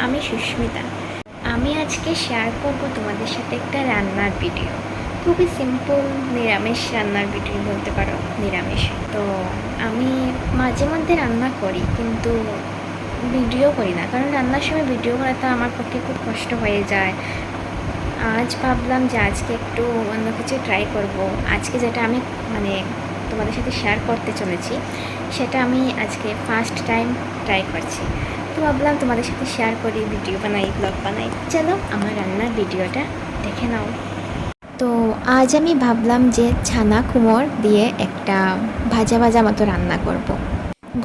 আমি সুস্মিতা। আমি আজকে শেয়ার করব তোমাদের সাথে একটা রান্নার ভিডিও। খুবই সিম্পল নিরামিষ রান্নার ভিডিও বলতে পারো, নিরামিষ। তো আমি মাঝে মধ্যে রান্না করি, কিন্তু ভিডিও করি না, কারণ রান্নার সময় ভিডিও করাটা আমার পক্ষে খুব কষ্ট হয়ে যায়। আজ ভাবলাম যে আজকে একটু অন্য কিছু ট্রাই করব। আজকে যেটা আমি তোমাদের সাথে শেয়ার করতে চলেছি, সেটা আমি আজকে ফার্স্ট টাইম ট্রাই করছি। তো ভাবলাম তোমাদের সাথে শেয়ার করি, ভিডিও বানাই, ব্লগ বানাই। চলো আমার রান্নার ভিডিওটা দেখে নাও। তো আজ আমি ভাবলাম যে ছানা কুমড় দিয়ে একটা ভাজা ভাজা মতো রান্না করব।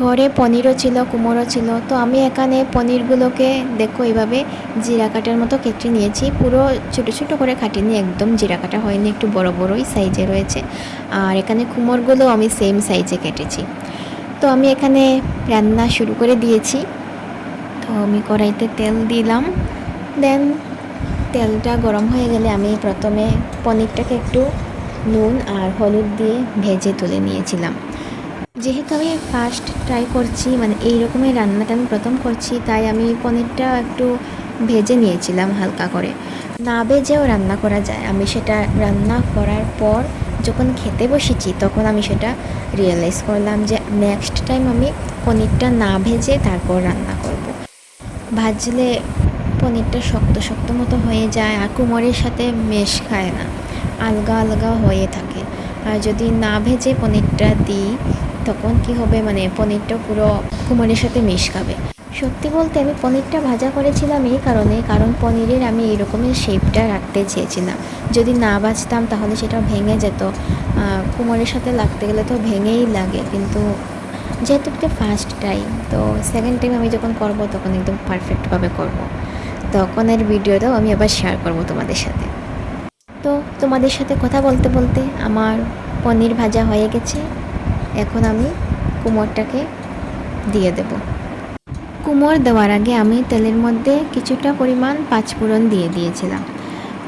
ঘরে পনিরও ছিল, কুমড়ো ছিল। তো আমি এখানে পনিরগুলোকে দেখো এইভাবে জিরা কাটার মতো কেটে নিয়েছি। পুরো ছোটো ছোটো করে কাটিনি, একদম জিরা কাটা হয়নি, একটু বড় বড়ই সাইজে রয়েছে। আর এখানে কুমড়গুলো আমি সেম সাইজে কেটেছি। তো আমি এখানে রান্না শুরু করে দিয়েছি। তো আমি কড়াইতে তেল দিলাম। দেন তেলটা গরম হয়ে গেলে আমি প্রথমে পনিরটাকে একটু নুন আর হলুদ দিয়ে ভেজে তুলে নিয়েছিলাম। যেহেতু আমি ফার্স্ট ট্রাই করছি, এই রকমের রান্নাটা আমি প্রথম করছি, তাই আমি পনিরটা একটু ভেজে নিয়েছিলাম হালকা করে। না ভেজেও রান্না করা যায়। আমি সেটা রান্না করার পর যখন খেতে বসেছি, তখন আমি সেটা রিয়েলাইজ করলাম যে নেক্সট টাইম আমি পনিরটা না ভেজে তারপর রান্না করব। ভাজলে পনিরটা শক্ত শক্ত মতো হয়ে যায়, আর কুমড়ের সাথে মেশ খায় না, আলগা আলগা হয়ে থাকে। আর যদি না ভেজে পনিরটা দিই, তখন কি হবে, পনিরটা পুরো কুমড়ের সাথে মিশ খাবে। সত্যি বলতে আমি পনিরটা ভাজা করেছিলাম এই কারণে, কারণ পনিরের আমি এরকমের শেপটা রাখতে চেয়েছিলাম। যদি না ভাজতাম তাহলে সেটা ভেঙে যেত। কুমড়ের সাথে লাগতে গেলে তো ভেঙেই লাগে, কিন্তু যেহেতু এটা ফার্স্ট টাইম, তো সেকেন্ড টাইম আমি যখন করব তখন একদম পারফেক্টভাবে করব। তখন এর ভিডিওটাও আমি আবার শেয়ার করব তোমাদের সাথে। তো তোমাদের সাথে কথা বলতে বলতে আমার পনির ভাজা হয়ে গেছে। এখন আমি কুমড়টাকে দিয়ে দেব। কুমড় দেওয়ার আগে আমি তেলের মধ্যে কিছুটা পরিমাণ পাঁচফোড়ন দিয়ে দিয়েছিলাম।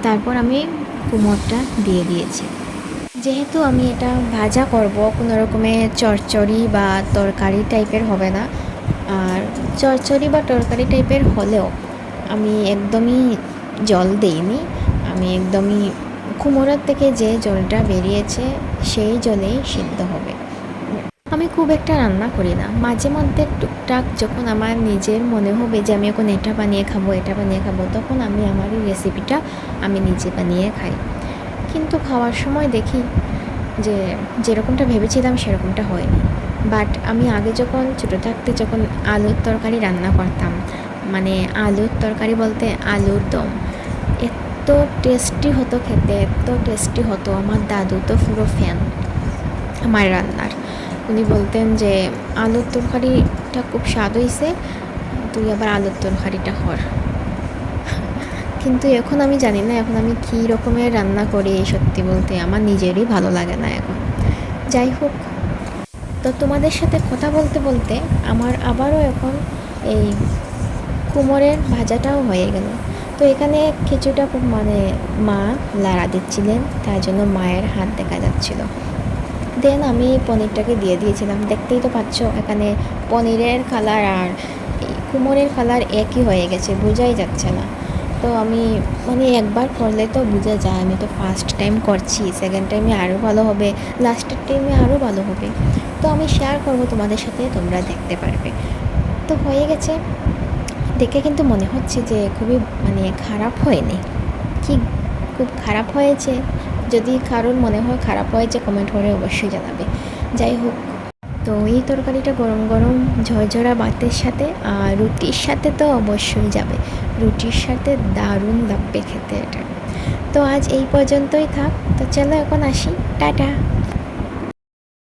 তারপর আমি কুমড়টা দিয়ে দিয়েছি। যেহেতু আমি এটা ভাজা করব, কোনো রকমের চচ্চড়ি বা তরকারি টাইপের হবে না। আর চচ্চড়ি বা তরকারি টাইপের হলেও আমি একদমই জল দিইনি। আমি একদমই কুমড়োর থেকে যে জলটা বেরিয়েছে সেই জলেই সিদ্ধ হবে। আমি খুব একটা রান্না করি না, মাঝে মধ্যে টুকটাক যখন আমার নিজের মনে হবে যে আমি এখন এটা বানিয়ে খাবো, তখন আমি আমার এই রেসিপিটা আমি নিজে বানিয়ে খাই। কিন্তু খাওয়ার সময় দেখি যে যেরকমটা ভেবেছিলাম সেরকমটা হয়নি। বাট আমি আগে যখন ছোটো থাকতে যখন আলুর তরকারি রান্না করতাম, আলুর তরকারি বলতে আলুর দম, এত টেস্টি হতো খেতে, এত টেস্টি হতো। আমার দাদু তো পুরো ফ্যান আমার রান্নার। উনি বলতেন যে আলুর তরকারিটা খুব স্বাদ হয়েছে, তুই আবার আলুর তরকারিটা কর। কিন্তু এখন আমি জানি না, এখন আমি কী রকমের রান্না করি, সত্যি বলতে আমার নিজেরই ভালো লাগে না এখন। যাই হোক, তো তোমাদের সাথে কথা বলতে বলতে আমার আবারও এখন এই কুমড়ের ভাজাটাও হয়ে গেল। তো এখানে কিছুটা মা লাড়া দিচ্ছিলেন, তার জন্য মায়ের হাত দেখা যাচ্ছিল। দেন আমি পনিরটাকে দিয়ে দিয়েছিলাম। দেখতেই তো পাচ্ছ, এখানে পনিরের কালার আর কুমড়ের কালার একই হয়ে গেছে, বোঝাই যাচ্ছে না। তো আমি একবার করলে তো বোঝা যায়, আমি তো ফার্স্ট টাইম করছি, সেকেন্ড টাইমে আরও ভালো হবে, লাস্টের টাইমে আরও ভালো হবে। তো আমি শেয়ার করব তোমাদের সাথে, তোমরা দেখতে পারবে। তো হয়ে গেছে, দেখে কিন্তু মনে হচ্ছে যে খুবই খারাপ হয়নি। কি খুব খারাপ হয়েছে? যদি কারোর মনে হয় খারাপ হয়েছে, কমেন্ট করে অবশ্যই জানাবে। যাই হোক, তো এই তরকারিটা গরম গরম ঝরঝরা ভাতের সাথে আর রুটির সাথে তো অবশ্যই যাবে। রুটির সাথে দারুণ লাগবে খেতে এটা। তো আজ এই পর্যন্তই থাক। তো চলো এখন আসি, টাটা।